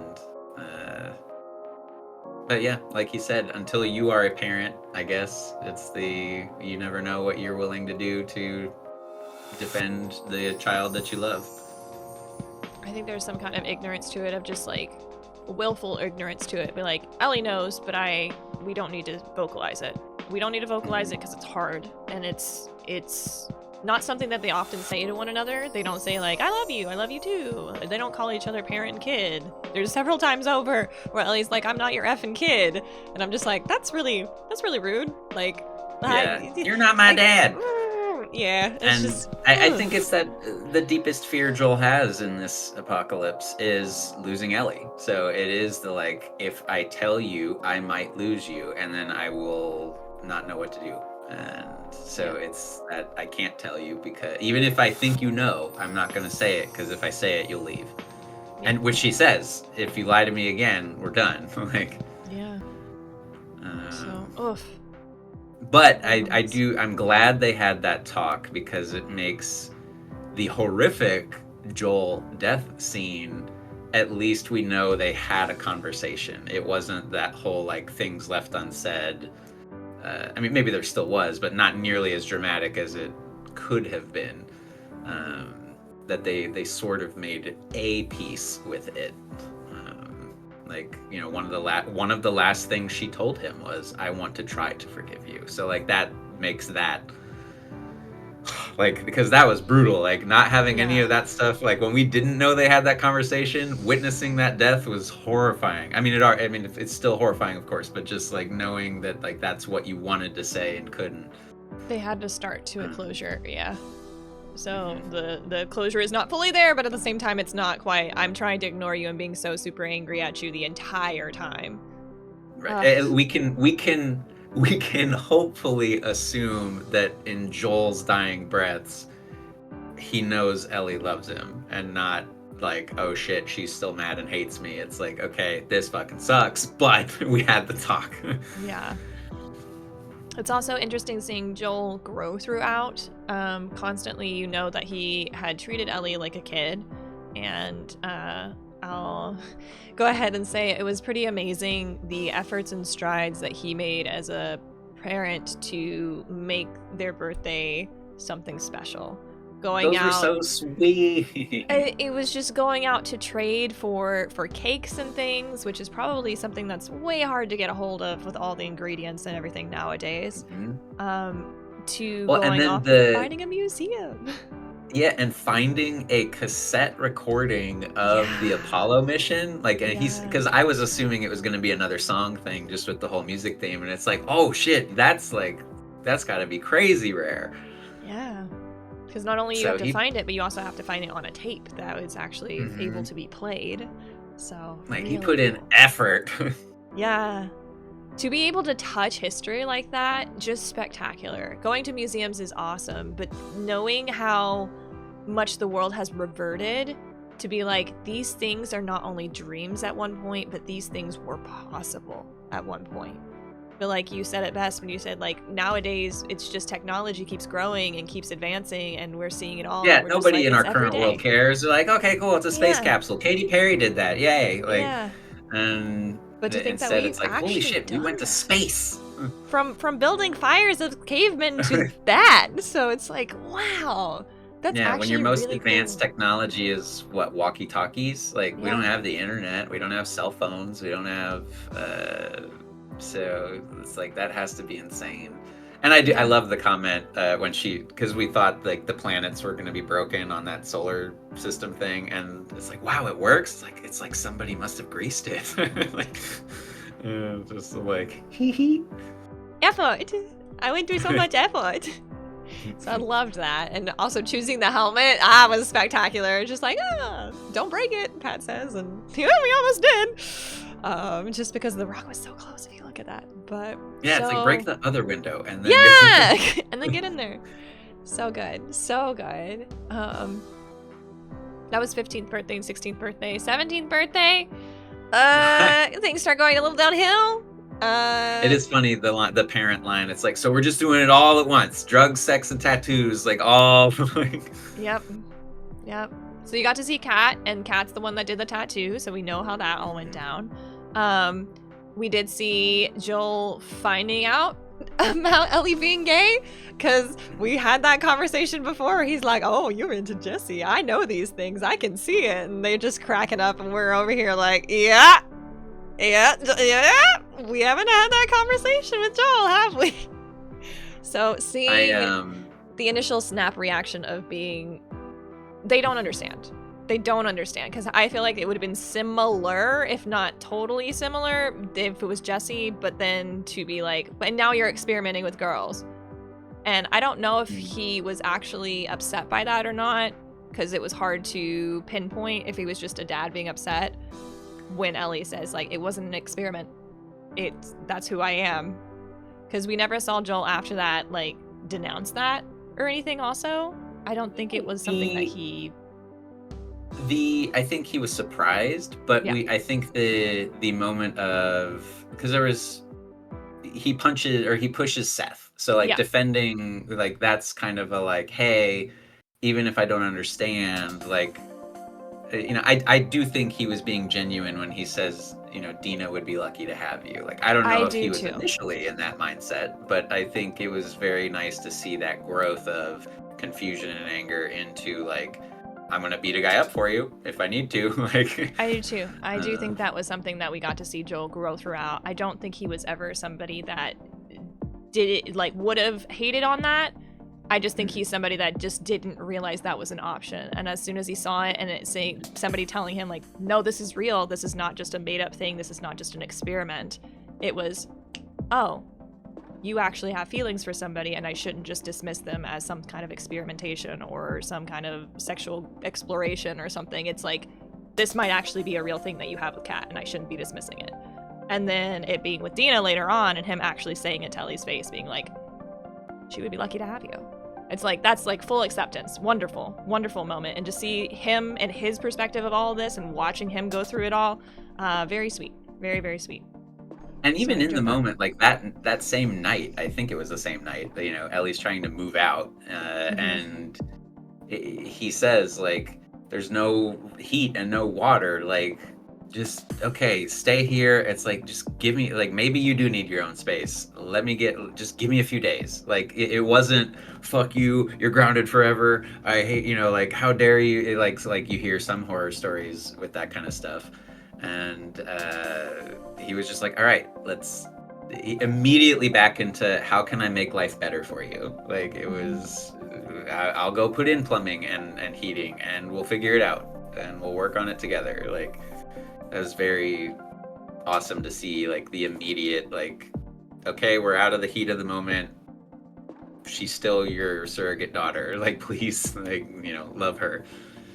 but yeah, like you said, until you are a parent, I guess it's you never know what you're willing to do to defend the child that you love. I think there's some kind of ignorance to it, of just like willful ignorance to it. Be like, Ellie knows, but we don't need to vocalize it. We don't need to vocalize it because it's hard, and it's not something that they often say to one another. They don't say like, I love you too. They don't call each other parent and kid. There's several times over where Ellie's like, I'm not your effing kid. And I'm just like, that's really rude. Like, yeah, you're not my dad. Yeah. It's I think it's that the deepest fear Joel has in this apocalypse is losing Ellie. So it is the like, if I tell you, I might lose you, and then I will not know what to do. And so it's that I can't tell you, because even if I think you know, I'm not going to say it, because if I say it, you'll leave. Yeah. And which she says, if you lie to me again, we're done. Like, yeah. Oof. But I'm glad they had that talk, because it makes the horrific Joel death scene, at least we know they had a conversation. It wasn't that whole like things left unsaid. I mean, maybe there still was, but not nearly as dramatic as it could have been. That they sort of made a peace with it. Like, you know, one of the last things she told him was, I want to try to forgive you. So like, that makes that, like, because that was brutal. Like, not having any of that stuff, like when we didn't know they had that conversation, witnessing that death was horrifying. I mean, it's still horrifying, of course, but just like knowing that like that's what you wanted to say and couldn't They had to start to a closure, yeah. So the closure is not fully there, but at the same time, it's not quite. I'm trying to ignore you and being so super angry at you the entire time. Right. We can hopefully assume that in Joel's dying breaths, he knows Ellie loves him and not like, oh shit, she's still mad and hates me. It's like, okay, this fucking sucks, but we had the talk. Yeah. It's also interesting seeing Joel grow throughout. Constantly, you know that he had treated Ellie like a kid, and I'll go ahead and say it was pretty amazing the efforts and strides that he made as a parent to make their birthday something special. Those were so sweet. It was just going out to trade for cakes and things, which is probably something that's way hard to get a hold of with all the ingredients and everything nowadays. To going off and finding a museum. Yeah, and finding a cassette recording of the Apollo mission, like, and he's, because I was assuming it was going to be another song thing, just with the whole music theme, and it's like, oh shit, that's got to be crazy rare. Yeah. Because not only you have to find it, but you also have to find it on a tape that is actually able to be played. So like, really, he put in effort. Yeah. To be able to touch history like that, just spectacular. Going to museums is awesome, but knowing how much the world has reverted to be like, these things are not only dreams at one point, but these things were possible at one point. But like you said it best when you said, like, nowadays it's just technology keeps growing and keeps advancing and we're seeing it all. Yeah, nobody in our current world cares. They're like, okay, cool, it's a space capsule. Katy Perry did that, yay! Like, and but to think instead that it's like, holy shit, we went to space. From building fires of cavemen to that, so it's like, wow. That's when your most really advanced cool. technology is what, walkie-talkies? Like, we don't have the internet, we don't have cell phones, we don't have so it's like, that has to be insane. And I love the comment when because we thought like the planets were going to be broken on that solar system thing, and it's like, wow, it works. It's like somebody must have greased it. Like, just like effort. I went through so much effort. So I loved that, and also choosing the helmet was spectacular. Just like, don't break it, Pat says, and we almost did. Just because the rock was so close. If you look at that, but it's like, break the other window and then and then get in there. So good, so good. That was 15th birthday and 16th birthday. 17th birthday, things start going a little downhill. It is funny, the parent line. It's like, so we're just doing it all at once: drugs, sex, and tattoos, like all. Yep. So you got to see Kat, and Kat's the one that did the tattoo, so we know how that all went down. We did see Joel finding out about Ellie being gay, because we had that conversation before. He's like, oh, you're into Jesse. I know these things. I can see it. And they're just cracking up, and we're over here like, yeah. We haven't had that conversation with Joel, have we? So seeing the initial snap reaction of being, they don't understand. Because I feel like it would have been similar, if not totally similar, if it was Jesse, but then to be like, but now you're experimenting with girls. And I don't know if he was actually upset by that or not, because it was hard to pinpoint if he was just a dad being upset when Ellie says, like, it wasn't an experiment. That's who I am. Because we never saw Joel after that, like, denounce that or anything also. I don't think it was something that he... I think he was surprised, but I think the moment of, because he pushes Seth, so like defending, like, that's kind of a like, hey, even if I don't understand, like, I do think he was being genuine when he says, Dina would be lucky to have you. Like, I don't know if he was initially in that mindset, but I think it was very nice to see that growth of confusion and anger into, like, I'm gonna beat a guy up for you if I need to. Like, I do too. I do think that was something that we got to see Joel grow throughout. I don't think he was ever somebody that did it, like, would have hated on that. I just think he's somebody that just didn't realize that was an option. And as soon as he saw it and it's saying somebody telling him, like, no, this is real. This is not just a made up thing. This is not just an experiment. It was, oh, you actually have feelings for somebody, and I shouldn't just dismiss them as some kind of experimentation or some kind of sexual exploration or something. It's like, this might actually be a real thing that you have with Kat, and I shouldn't be dismissing it. And then it being with Dina later on, and him actually saying it to Ellie's face, being like, she would be lucky to have you. It's like, that's like full acceptance. Wonderful, wonderful moment. And to see him and his perspective of all of this and watching him go through it all, very sweet. Very, very sweet. And even in the moment, like that same night, I think it was the same night, you know, Ellie's trying to move out, and he says, like, there's no heat and no water, like, just, okay, stay here. It's like, just give me, like, maybe you do need your own space. Just give me a few days. Like, it wasn't, fuck you, you're grounded forever, I hate, you know, like, how dare you, like you hear some horror stories with that kind of stuff. And he was just like, all right, let's immediately back into, how can I make life better for you? Like, it was, I'll go put in plumbing and heating, and we'll figure it out, and we'll work on it together. Like, that was very awesome to see, like, the immediate, like, okay, we're out of the heat of the moment. She's still your surrogate daughter. Like, please, like, you know, love her.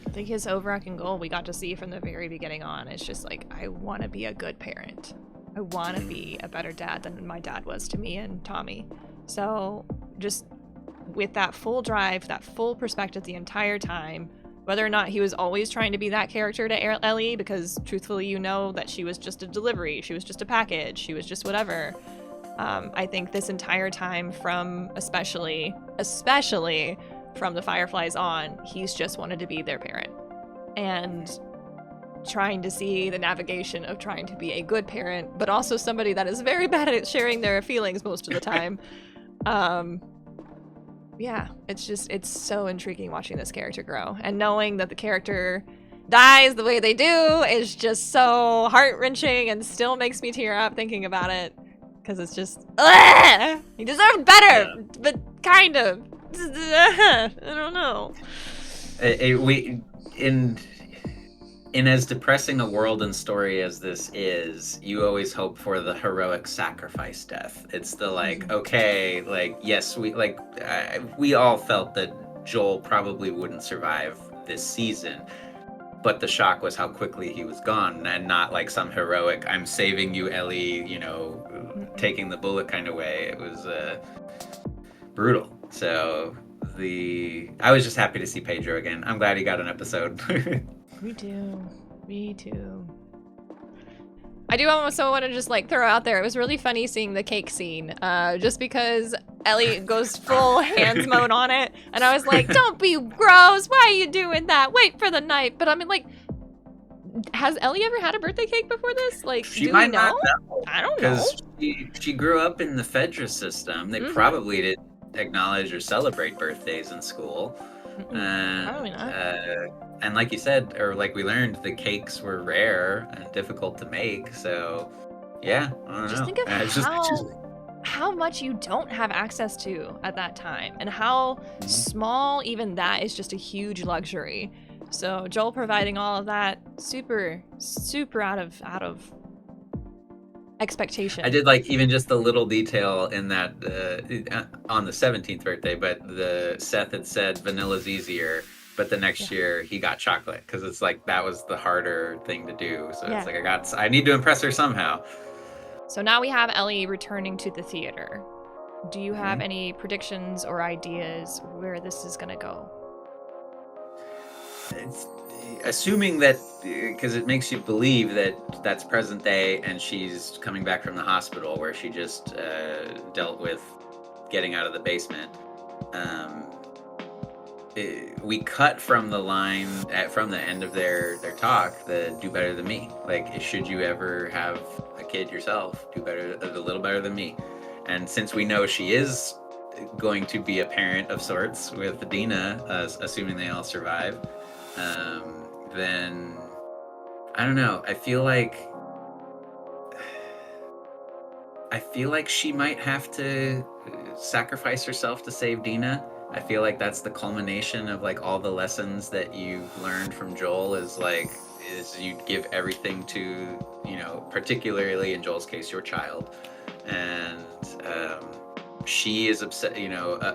I think his overarching goal we got to see from the very beginning on is just like, I want to be a good parent. I want to be a better dad than my dad was to me and Tommy. So just with that full drive, that full perspective the entire time, whether or not he was always trying to be that character to Ellie, because truthfully, you know that she was just a delivery, she was just a package, she was just whatever. I think this entire time, from especially from the Fireflies on, he's just wanted to be their parent. And trying to see the navigation of trying to be a good parent, but also somebody that is very bad at sharing their feelings most of the time. Yeah, it's so intriguing watching this character grow, and knowing that the character dies the way they do is just so heart-wrenching and still makes me tear up thinking about it, because it's just, ugh! He deserved better, but kind of. I don't know. In as depressing a world and story as this is, you always hope for the heroic sacrifice death. It's the, like, okay, like, yes, we all felt that Joel probably wouldn't survive this season, but the shock was how quickly he was gone, and not like some heroic, I'm saving you, Ellie, you know, taking the bullet kind of way. It was brutal. So I was just happy to see Pedro again. I'm glad he got an episode. Me too. I do also want to just like throw out there, it was really funny seeing the cake scene, just because Ellie goes full hands mode on it, and I was like, don't be gross, why are you doing that? Wait for the knife. But I mean, like, has Ellie ever had a birthday cake before this? Like, she do might we know? not know, I don't know. Because she grew up in the Fedra system. They probably didn't acknowledge or celebrate birthdays in school. Probably not. And like you said, or like we learned, the cakes were rare and difficult to make. So, yeah, I don't know. Just think of how much you don't have access to at that time, and how small even that is, just a huge luxury. So Joel providing all of that, super, super out of expectation. I did like even just the little detail in that on the 17th birthday, but Seth had said vanilla's easier, but the next year he got chocolate, because it's like that was the harder thing to do. So it's like I need to impress her somehow. So now we have Ellie returning to the theater. Do you have any predictions or ideas where this is gonna go? It's, assuming that, because it makes you believe that that's present day and she's coming back from the hospital where she just dealt with getting out of the basement. We cut from the line from the end of their talk, the do better than me. Like, should you ever have a kid yourself, do a little better than me. And since we know she is going to be a parent of sorts with Dina, assuming they all survive, then I don't know. I feel like she might have to sacrifice herself to save Dina. I feel like that's the culmination of like all the lessons that you've learned from Joel, is you give everything to, you know, particularly in Joel's case, your child. And she is upset,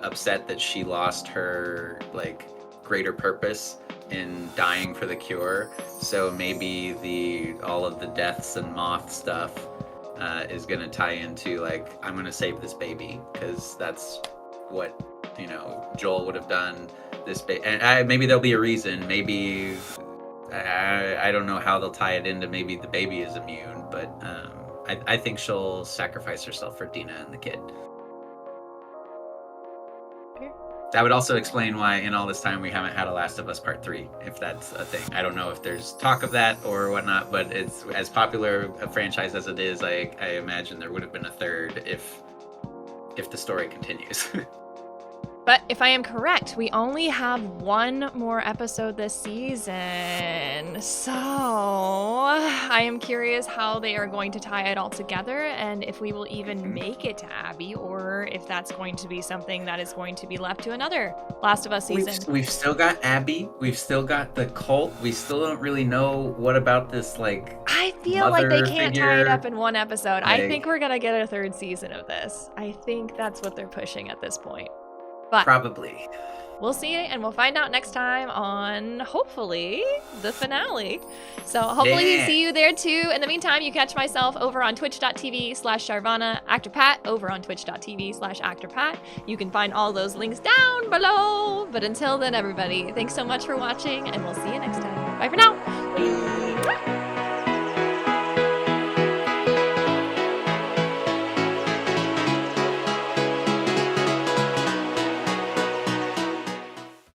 upset that she lost her like greater purpose in dying for the cure. So maybe all of the deaths and moth stuff is gonna tie into like, I'm gonna save this baby because that's what Joel would have done. And maybe there'll be a reason. Maybe I don't know how they'll tie it into. Maybe the baby is immune, but I think she'll sacrifice herself for Dina and the kid. That would also explain why in all this time we haven't had a Last of Us Part 3, if that's a thing. I don't know if there's talk of that or whatnot, but it's as popular a franchise as it is, I imagine there would have been a third if the story continues. But if I am correct, we only have one more episode this season. So I am curious how they are going to tie it all together and if we will even make it to Abby or if that's going to be something that is going to be left to another Last of Us season. We've still got Abby. We've still got the cult. We still don't really know what about this, like, I feel like they can't tie it up in one episode. Like, I think we're going to get a third season of this. I think that's what they're pushing at this point. But probably. We'll see, and we'll find out next time on, hopefully, the finale. So hopefully we see you there too. In the meantime, you catch myself over on twitch.tv/Charvana, ActorPat over on twitch.tv/ActorPat. You can find all those links down below. But until then, everybody, thanks so much for watching, and we'll see you next time. Bye for now.